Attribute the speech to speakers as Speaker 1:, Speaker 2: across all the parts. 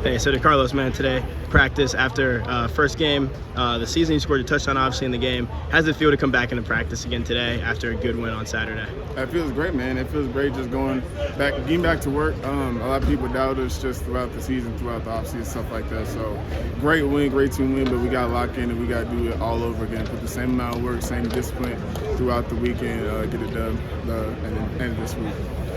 Speaker 1: Hey, so DeCarlos, man, today practice after first game the season, you scored a touchdown obviously in the game. How does it feel to come back into practice again today after a good win on Saturday?
Speaker 2: It feels great, man. It feels great just getting back to work. A lot of people doubt us just throughout the season, throughout the offseason, stuff like that. So great win, great team win, but we got to lock in and we got to do it all over again. Put the same amount of work, same discipline throughout the weekend, get it done at the end of this week.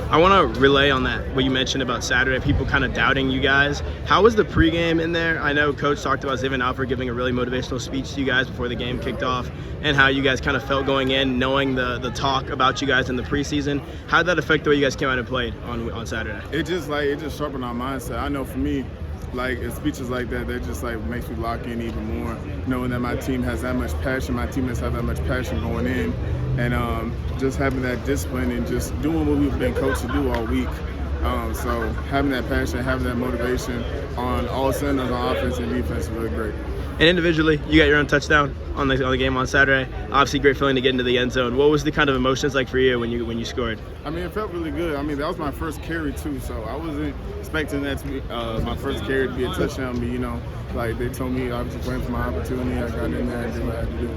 Speaker 1: I want to relay on that, what you mentioned about Saturday, people kind of doubting you guys. How was the pregame in there? I know Coach talked about Zivan Alford giving a really motivational speech to you guys before the game kicked off, and how you guys kind of felt going in, knowing the talk about you guys in the preseason. How did that affect the way you guys came out and played on Saturday?
Speaker 2: It just sharpened our mindset. I know for me, speeches like that just makes me lock in even more, knowing that my team has that much passion, my teammates have that much passion going in, and just having that discipline and just doing what we've been coached to do all week. So having that passion, having that motivation on all cylinders on offense and defense is really great.
Speaker 1: And individually, you got your own touchdown on the game on Saturday. Obviously, great feeling to get into the end zone. What was the kind of emotions like for you when you scored?
Speaker 2: I mean, it felt really good. I mean, that was my first carry too, so I wasn't expecting that to be my first carry to be a touchdown. But they told me I was just waiting for my opportunity. I got in there and did what I had to do.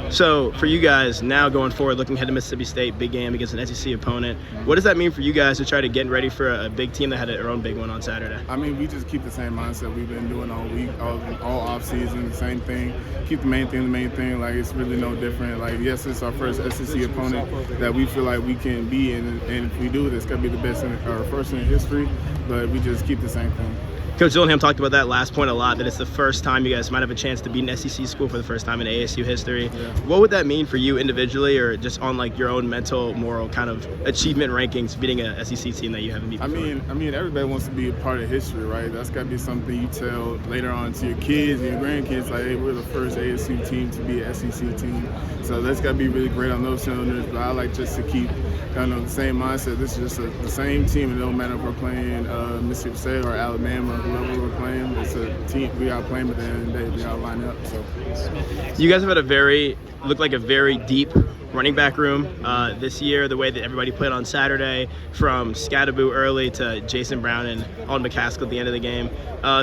Speaker 1: So for you guys now going forward, looking ahead to Mississippi State, big game against an SEC opponent, what does that mean for you guys to try to get ready for a big team that had their own big one on Saturday?
Speaker 2: I mean, we just keep the same mindset we've been doing all week, all off season, the same thing. Keep the main thing. It's really no different. Yes, it's our first SEC opponent that we feel like we can be in, and if we do, this could be the best our first in history. But we just keep the same thing.
Speaker 1: Coach Dillingham talked about that last point a lot, that it's the first time you guys might have a chance to beat an SEC school for the first time in ASU history.
Speaker 2: Yeah.
Speaker 1: What would that mean for you individually, or just on your own mental, moral kind of achievement rankings, beating a SEC team that you haven't beat before?
Speaker 2: I mean, everybody wants to be a part of history, right? That's got to be something you tell later on to your kids and your grandkids, hey, we're the first ASU team to be an SEC team. So that's got to be really great on those cylinders. But I like just to keep kind of the same mindset. This is just the same team. It don't matter if we're playing Mississippi State or Alabama or whoever we're playing. It's a team. We got playing, but at the end of the day, we got to line up. So
Speaker 1: you guys have had a very deep running back room this year, the way that everybody played on Saturday, from Scadaboo early to Jason Brown and Alden McCaskill at the end of the game.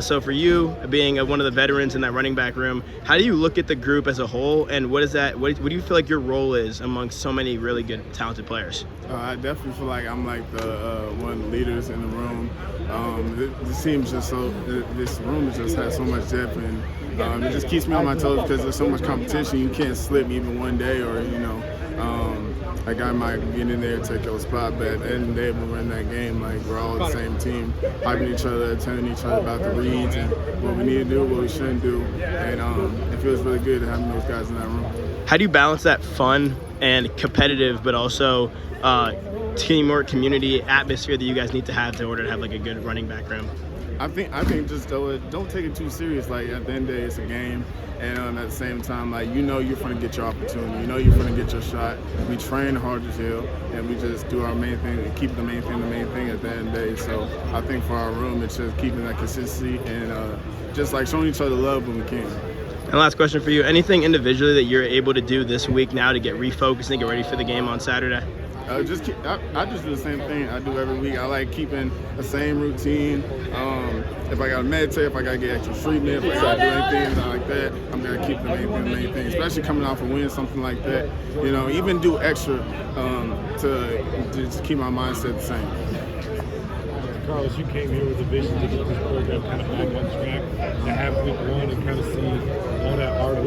Speaker 1: So for you, being one of the veterans in that running back room, how do you look at the group as a whole, and what do you feel like your role is amongst so many really good, talented players?
Speaker 2: I definitely feel like I'm the one of the leaders in the room. This team's just this room just has so much depth, and it just keeps me on my toes because there's so much competition. You can't slip even one day, or a guy might get in there and take your spot, but at the end of the day, when we're in that game, we're all the same team, hyping each other, telling each other about the reads and what we need to do, what we shouldn't do, and it feels really good having those guys in that room.
Speaker 1: How do you balance that fun and competitive, but also teamwork, community atmosphere that you guys need to have in order to have a good running back room?
Speaker 2: I think just don't take it too serious. At the end of the day, it's a game, and at the same time, you're going to get your opportunity. You're going to get your shot. We train hard as hell, and we just do our main thing and keep the main thing at the end of the day. So I think for our room, it's just keeping that consistency and just showing each other love when we can.
Speaker 1: And last question for you: anything individually that you're able to do this week now to get refocused and get ready for the game on Saturday?
Speaker 2: I just do the same thing I do every week. I like keeping the same routine. If I got to meditate, if I got to get extra treatment, if I got to do anything like that, I'm going to keep the main thing, especially coming off a win, something like that. Even do extra to just keep my mindset the same.
Speaker 3: Carlos, you came here with a vision to get this program kind of back on track